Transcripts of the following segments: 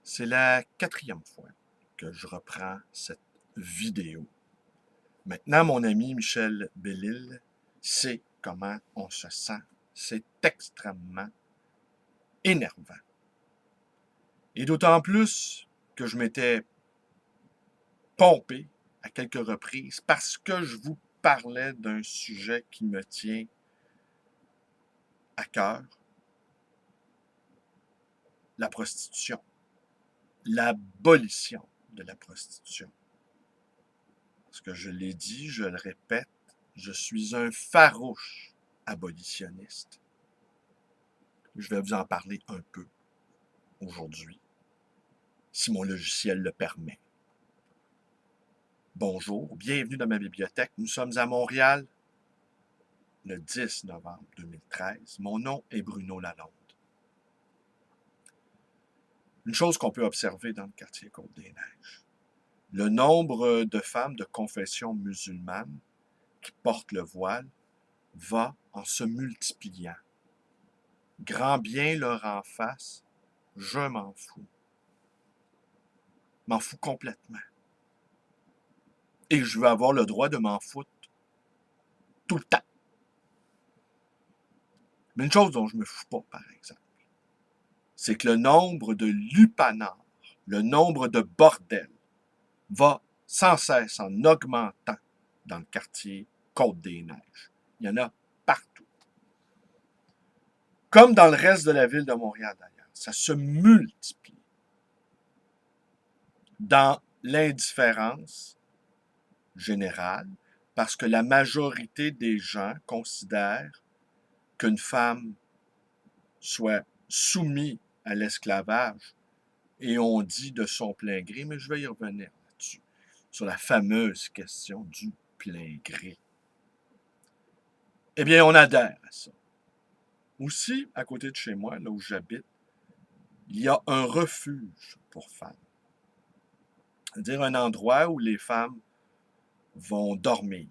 C'est la quatrième fois que je reprends cette vidéo. Maintenant, mon ami Michel Bellil sait comment on se sent. C'est extrêmement énervant. Et d'autant plus que je m'étais pompé à quelques reprises parce que je vous parlais d'un sujet qui me tient à cœur, la prostitution, l'abolition de la prostitution. Parce que je l'ai dit, je le répète, je suis un farouche abolitionniste. Je vais vous en parler un peu aujourd'hui, si mon logiciel le permet. Bonjour, bienvenue dans ma bibliothèque. Nous sommes à Montréal, le 10 novembre 2013. Mon nom est Bruno Lalonde. Une chose qu'on peut observer dans le quartier Côte-des-Neiges, le nombre de femmes de confession musulmane qui portent le voile va en se multipliant. Grand bien leur en face, je m'en fous. M'en fous complètement. Et je veux avoir le droit de m'en foutre tout le temps. Mais une chose dont je me fous pas, par exemple, c'est que le nombre de lupanards, le nombre de bordels, va sans cesse en augmentant dans le quartier Côte-des-Neiges. Il y en a partout. Comme dans le reste de la ville de Montréal, d'ailleurs. Ça se multiplie. Dans l'indifférence générale, parce que la majorité des gens considèrent qu'une femme soit soumise à l'esclavage, et on dit de son plein gré, mais je vais y revenir là-dessus, sur la fameuse question du plein gré. Eh bien, on adhère à ça. Aussi, à côté de chez moi, là où j'habite, il y a un refuge pour femmes. C'est-à-dire un endroit où les femmes vont dormir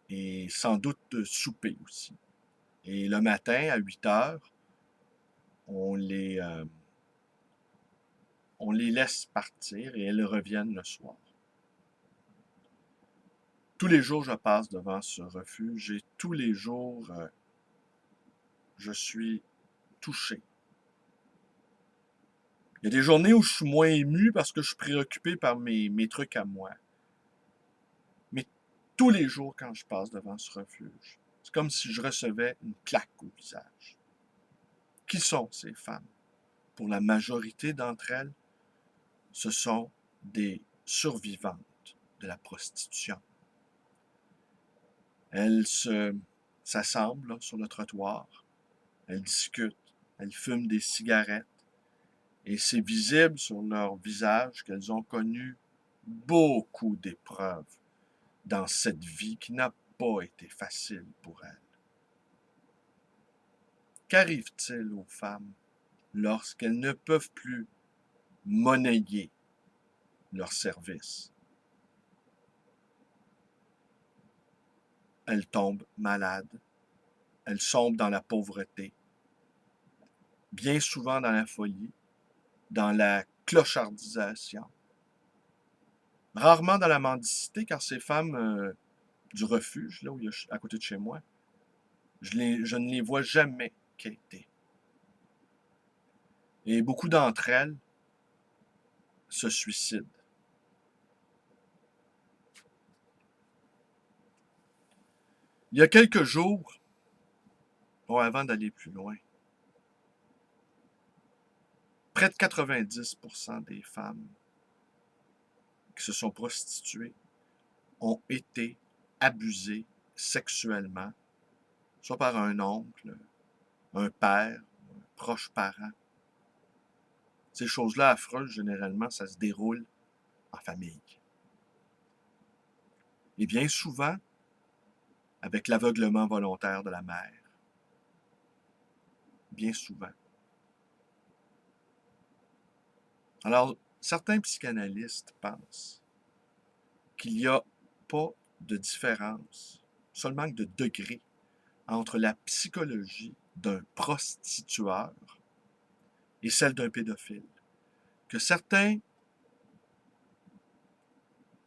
et sans doute souper aussi. Et le matin, à 8 heures, on les laisse partir et elles reviennent le soir. Tous les jours, je passe devant ce refuge et tous les jours, je suis touché. Il y a des journées où je suis moins ému parce que je suis préoccupé par mes trucs à moi. Mais tous les jours, quand je passe devant ce refuge, c'est comme si je recevais une claque au visage. Qui sont ces femmes? Pour la majorité d'entre elles, ce sont des survivantes de la prostitution. Elles s'assemblent sur le trottoir, elles discutent, elles fument des cigarettes, et c'est visible sur leur visage qu'elles ont connu beaucoup d'épreuves dans cette vie qui n'a pas été facile pour elles. Qu'arrive-t-il aux femmes lorsqu'elles ne peuvent plus monnayer leurs services? Elles tombent malades, elles sombrent dans la pauvreté, bien souvent dans la folie, dans la clochardisation, rarement dans la mendicité, car ces femmes du refuge, là où il y a, à côté de chez moi, je ne les vois jamais quêter. Et beaucoup d'entre elles se suicident. Il y a quelques jours, bon, avant d'aller plus loin, près de 90% des femmes qui se sont prostituées ont été abusées sexuellement, soit par un oncle, un père, un proche parent. Ces choses-là affreuses, généralement, ça se déroule en famille. Et bien souvent, avec l'aveuglement volontaire de la mère. Bien souvent. Alors, certains psychanalystes pensent qu'il n'y a pas de différence, seulement de degré, entre la psychologie d'un prostitueur et celle d'un pédophile. que certains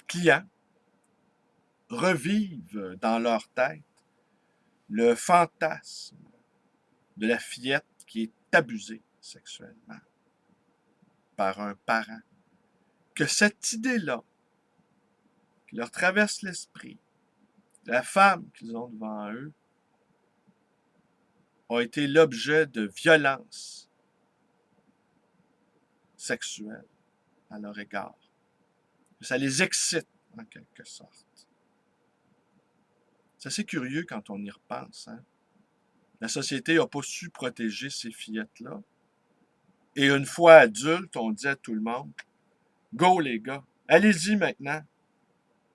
clients revivent dans leur tête le fantasme de la fillette qui est abusée sexuellement par un parent. Que cette idée-là, qui leur traverse l'esprit, la femme qu'ils ont devant eux, a été l'objet de violences sexuelles à leur égard. Ça les excite, en quelque sorte. C'est assez curieux quand on y repense. Hein? La société n'a pas su protéger ces fillettes-là. Et une fois adultes, on dit à tout le monde, « Go les gars, allez-y maintenant,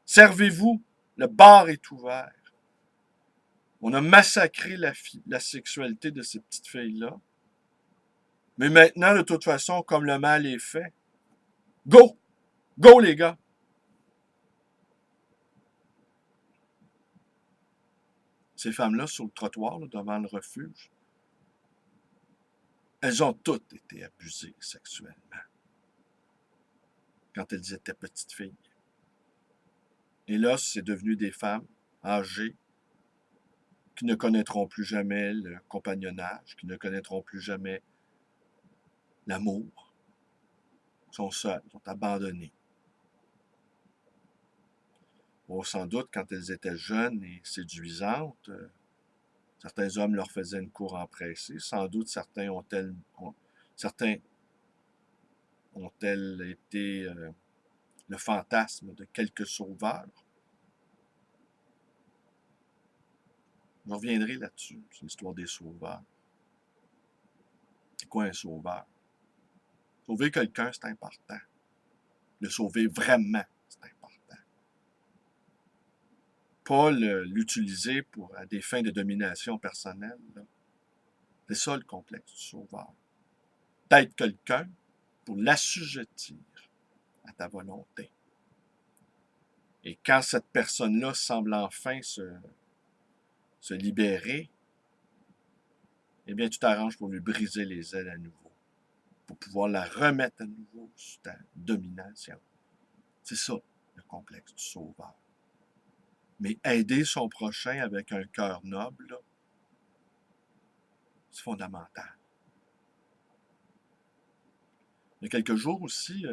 servez-vous, le bar est ouvert. » On a massacré la sexualité de ces petites filles-là. Mais maintenant, de toute façon, comme le mal est fait, go! Go les gars! Ces femmes-là, sur le trottoir, là, devant le refuge, elles ont toutes été abusées sexuellement quand elles étaient petites filles. Et là, c'est devenu des femmes âgées qui ne connaîtront plus jamais le compagnonnage, qui ne connaîtront plus jamais l'amour, sont seules, sont abandonnées. Bon, sans doute, quand elles étaient jeunes et séduisantes, certains hommes leur faisaient une cour empressée. Sans doute, certains ont-elles été le fantasme de quelques sauveurs. Je reviendrai là-dessus, c'est l'histoire des sauveurs. C'est quoi un sauveur? Sauver quelqu'un, c'est important. Le sauver vraiment, c'est important. Pas l'utiliser à des fins de domination personnelle. C'est ça le complexe du sauveur. D'être quelqu'un pour l'assujettir à ta volonté. Et quand cette personne-là semble enfin se libérer, eh bien, tu t'arranges pour lui briser les ailes à nouveau, pour pouvoir la remettre à nouveau sous ta domination. C'est ça, le complexe du sauveur. Mais aider son prochain avec un cœur noble, là, c'est fondamental. Il y a quelques jours aussi,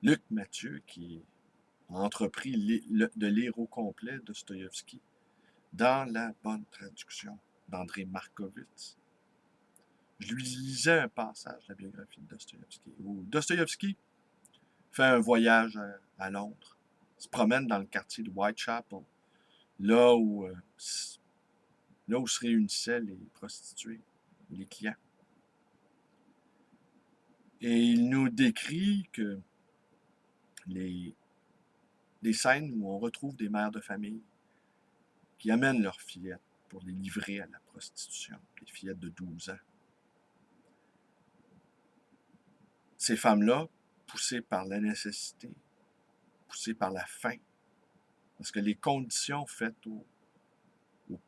Luc Mathieu, qui a entrepris de lire au complet Dostoïevski dans la bonne traduction d'André Markovitz. Je lui lisais un passage de la biographie de Dostoïevski, où Dostoïevski fait un voyage à Londres, se promène dans le quartier de Whitechapel, là où se réunissaient les prostituées, les clients. Et il nous décrit que les scènes où on retrouve des mères de famille qui amènent leurs fillettes pour les livrer à la prostitution, les fillettes de 12 ans. Ces femmes-là, poussées par la nécessité, poussées par la faim, parce que les conditions faites aux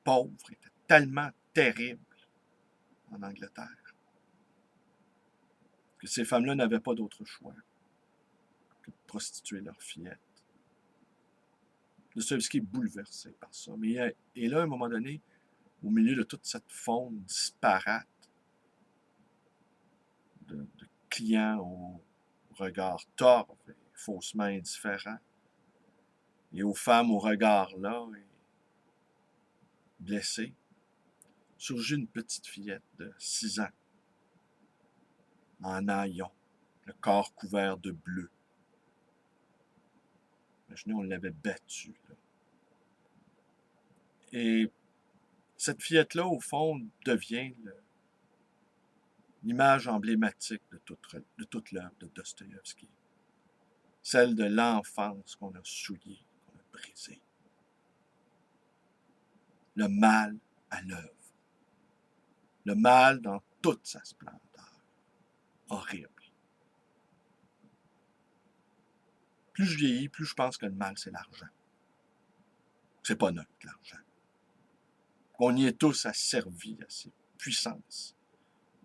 pauvres étaient tellement terribles en Angleterre que ces femmes-là n'avaient pas d'autre choix que de prostituer leurs fillettes. Dostoïevski est bouleversé par ça. Mais et là, à un moment donné, au milieu de toute cette faune disparate de clients au regard torve et faussement indifférent, et aux femmes au regard là, et blessées, surgit une petite fillette de 6 ans, en haillons, le corps couvert de bleu. Imaginez, on l'avait battue, là. Et cette fillette-là, au fond, devient l'image emblématique de toute l'œuvre de Dostoïevski. Celle de l'enfance qu'on a souillée, qu'on a brisée. Le mal à l'œuvre. Le mal dans toute sa splendeur. Horrible. Plus je vieillis, plus je pense que le mal, c'est l'argent. C'est pas neutre, l'argent. On y est tous asservis à ces puissances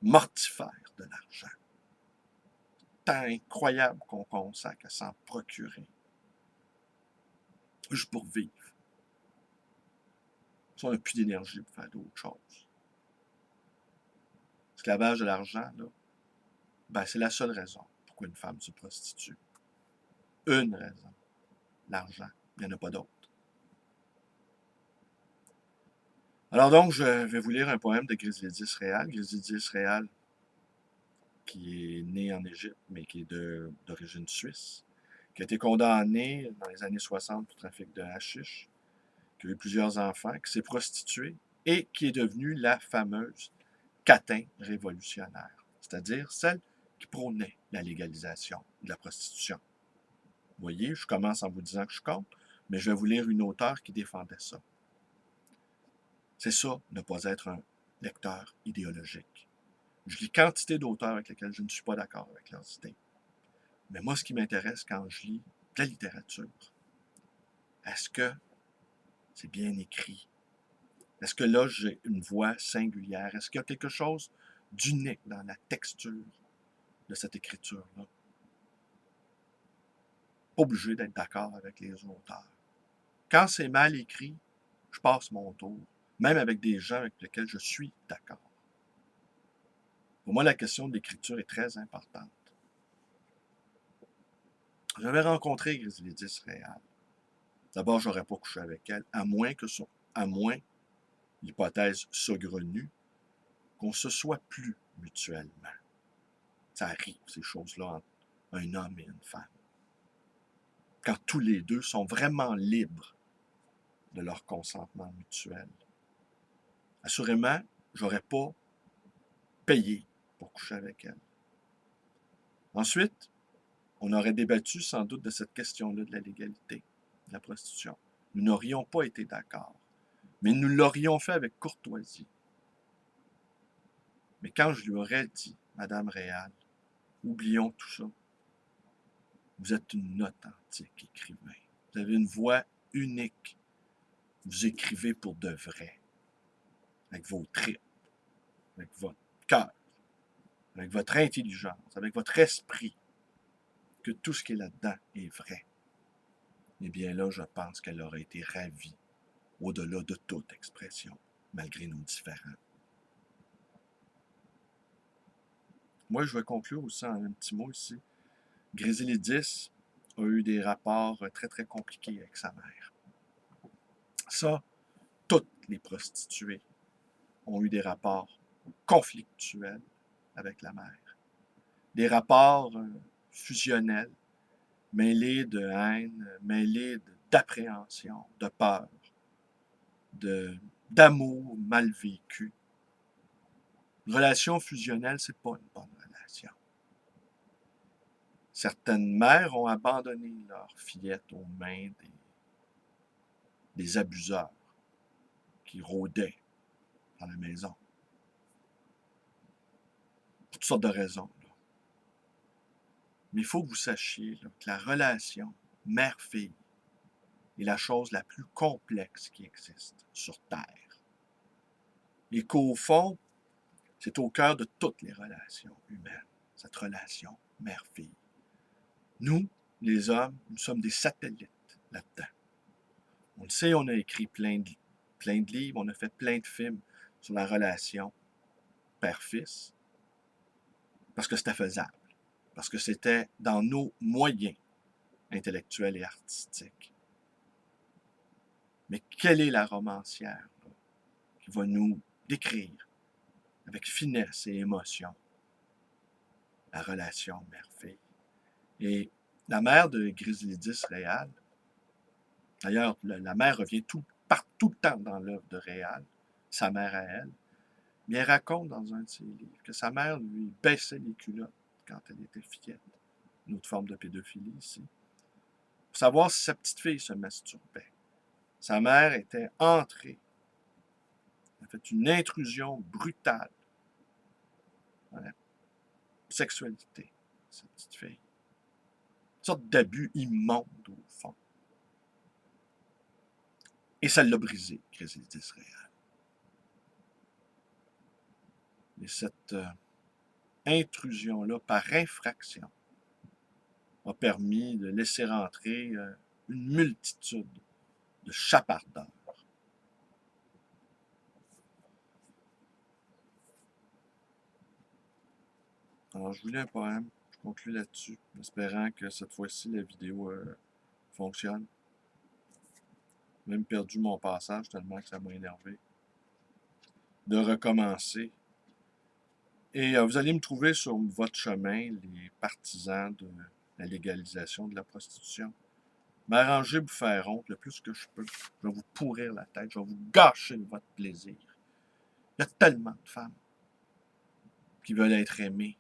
mortifères de l'argent. temps incroyable qu'on consacre à s'en procurer, juste pour vivre. Si on n'a plus d'énergie pour faire d'autres choses. L'esclavage de l'argent, là, ben, c'est la seule raison pourquoi une femme se prostitue. Une raison. L'argent. Il n'y en a pas d'autre. Alors donc, je vais vous lire un poème de Grisélidis Réal. Grisélidis Réal, qui est né en Égypte, mais qui est d'origine suisse, qui a été condamné dans les années 60 pour trafic de hashish, qui a eu plusieurs enfants, qui s'est prostituée et qui est devenue la fameuse catin révolutionnaire, c'est-à-dire celle qui prônait la légalisation de la prostitution. Vous voyez, je commence en vous disant que je compte, mais je vais vous lire une auteure qui défendait ça. C'est ça, ne pas être un lecteur idéologique. Je lis quantité d'auteurs avec lesquels je ne suis pas d'accord avec leurs idées. Mais moi, ce qui m'intéresse quand je lis de la littérature, est-ce que c'est bien écrit? Est-ce que là, j'ai une voix singulière? Est-ce qu'il y a quelque chose d'unique dans la texture de cette écriture-là? Pas obligé d'être d'accord avec les auteurs. Quand c'est mal écrit, je passe mon tour, même avec des gens avec lesquels je suis d'accord. Pour moi, la question de l'écriture est très importante. J'avais rencontré Grisélidis Réal. D'abord, je n'aurais pas couché avec elle, à moins, l'hypothèse saugrenue, qu'on se soit plus mutuellement. Ça arrive, ces choses-là, entre un homme et une femme. Quand tous les deux sont vraiment libres de leur consentement mutuel. Assurément, j'aurais pas payé pour coucher avec elle. Ensuite, on aurait débattu sans doute de cette question-là de la légalité de la prostitution. Nous n'aurions pas été d'accord, mais nous l'aurions fait avec courtoisie. Mais quand je lui aurais dit, Madame Réal, oublions tout ça. Vous êtes une authentique écrivain. Vous avez une voix unique. Vous écrivez pour de vrai. Avec vos tripes, avec votre cœur, avec votre intelligence, avec votre esprit, que tout ce qui est là-dedans est vrai. Eh bien là, je pense qu'elle aurait été ravie, au-delà de toute expression, malgré nos différends. Moi, je vais conclure aussi en un petit mot ici. Grisélidis a eu des rapports très, très compliqués avec sa mère. Ça, toutes les prostituées ont eu des rapports conflictuels avec la mère. Des rapports fusionnels, mêlés de haine, mêlés d'appréhension, de peur, d'amour mal vécu. Une relation fusionnelle, c'est pas une bonne relation. Certaines mères ont abandonné leurs fillettes aux mains des abuseurs qui rôdaient dans la maison. Pour toutes sortes de raisons. Là. Mais il faut que vous sachiez là, que la relation mère-fille est la chose la plus complexe qui existe sur Terre. Et qu'au fond, c'est au cœur de toutes les relations humaines, cette relation mère-fille. Nous, les hommes, nous sommes des satellites là-dedans. On le sait, on a écrit plein de livres, on a fait plein de films sur la relation père-fils, parce que c'était faisable, parce que c'était dans nos moyens intellectuels et artistiques. Mais quelle est la romancière là, qui va nous décrire avec finesse et émotion la relation mère-fille? Et la mère de Grisélidis Réal, d'ailleurs, la mère revient tout le temps dans l'œuvre de Réal, sa mère à elle, mais elle raconte dans un de ses livres que sa mère lui baissait les culottes quand elle était fillette. Une autre forme de pédophilie ici. Pour savoir si sa petite fille se masturbait. Sa mère était entrée. Elle a fait une intrusion brutale dans la sexualité de cette petite fille. Une sorte d'abus immonde au fond. Et ça l'a brisé, Grisélidis Réal. Et cette intrusion-là, par infraction, a permis de laisser rentrer une multitude de chapardeurs. Alors, je vous lis un poème. Je conclue là-dessus, en espérant que cette fois-ci, la vidéo fonctionne. J'ai même perdu mon passage tellement que ça m'a énervé. De recommencer. Et vous allez me trouver sur votre chemin, les partisans de la légalisation de la prostitution. M'arranger vous faire honte le plus que je peux. Je vais vous pourrir la tête, je vais vous gâcher votre plaisir. Il y a tellement de femmes qui veulent être aimées,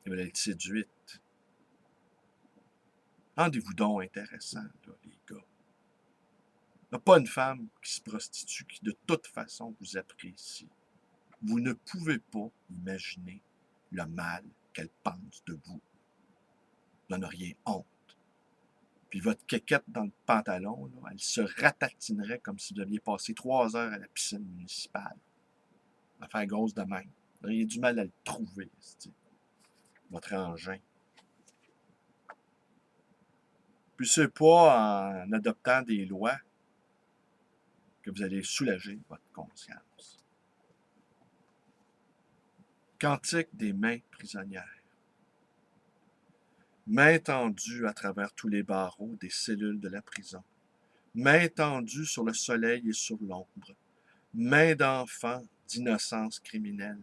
qui veulent être séduites. Rendez-vous donc intéressant, là, les gars. Il n'y a pas une femme qui se prostitue qui, de toute façon, vous apprécie. Vous ne pouvez pas imaginer le mal qu'elle pense de vous. Vous n'en auriez honte. Puis votre quéquette dans le pantalon, là, elle se ratatinerait comme si vous aviez passé 3 heures à la piscine municipale. À faire grosse de même. Vous auriez du mal à le trouver, votre engin. Puis c'est pas en adoptant des lois que vous allez soulager votre conscience. Cantique des mains prisonnières. Mains tendues à travers tous les barreaux des cellules de la prison. Mains tendues sur le soleil et sur l'ombre. Mains d'enfants d'innocence criminelle.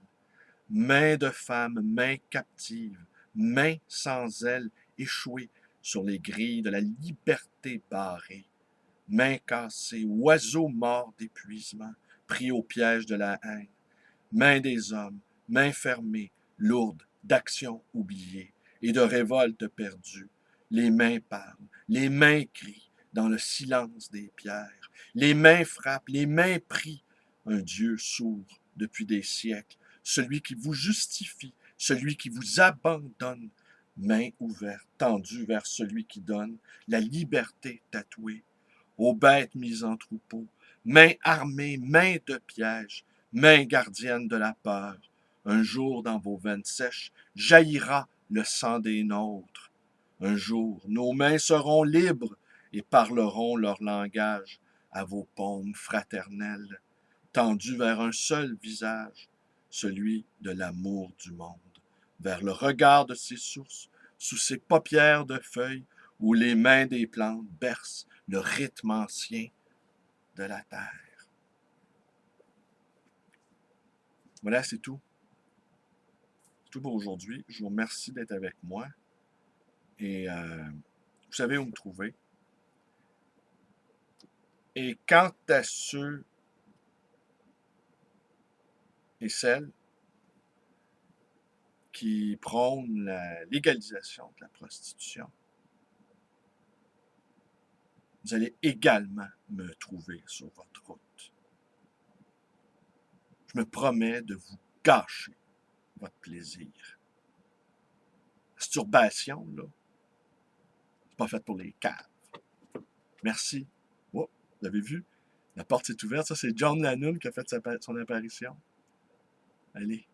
Mains de femmes, mains captives. Mains sans ailes échouées sur les grilles de la liberté barrée. Mains cassées, oiseaux morts d'épuisement, pris au piège de la haine. Mains des hommes, mains fermées, lourdes d'actions oubliées et de révoltes perdues. Les mains parlent, les mains crient dans le silence des pierres. Les mains frappent, les mains prient. Un Dieu sourd depuis des siècles, celui qui vous justifie, celui qui vous abandonne. Mains ouvertes, tendues vers celui qui donne, la liberté tatouée. Aux bêtes mises en troupeau, mains armées, mains de piège, mains gardiennes de la peur. Un jour, dans vos veines sèches, jaillira le sang des nôtres. Un jour, nos mains seront libres et parleront leur langage à vos paumes fraternelles, tendues vers un seul visage, celui de l'amour du monde, vers le regard de ses sources, sous ses paupières de feuilles, où les mains des plantes bercent le rythme ancien de la terre. Voilà, c'est tout. C'est tout pour aujourd'hui. Je vous remercie d'être avec moi. Et vous savez où me trouver. Et quant à ceux et celles qui prônent la légalisation de la prostitution, vous allez également me trouver sur votre route. Je me promets de vous gâcher votre plaisir. Masturbation, là, c'est pas fait pour les caves. Merci. Oh, vous avez vu? La porte s'est ouverte. Ça, c'est John Lennon qui a fait son apparition. Allez.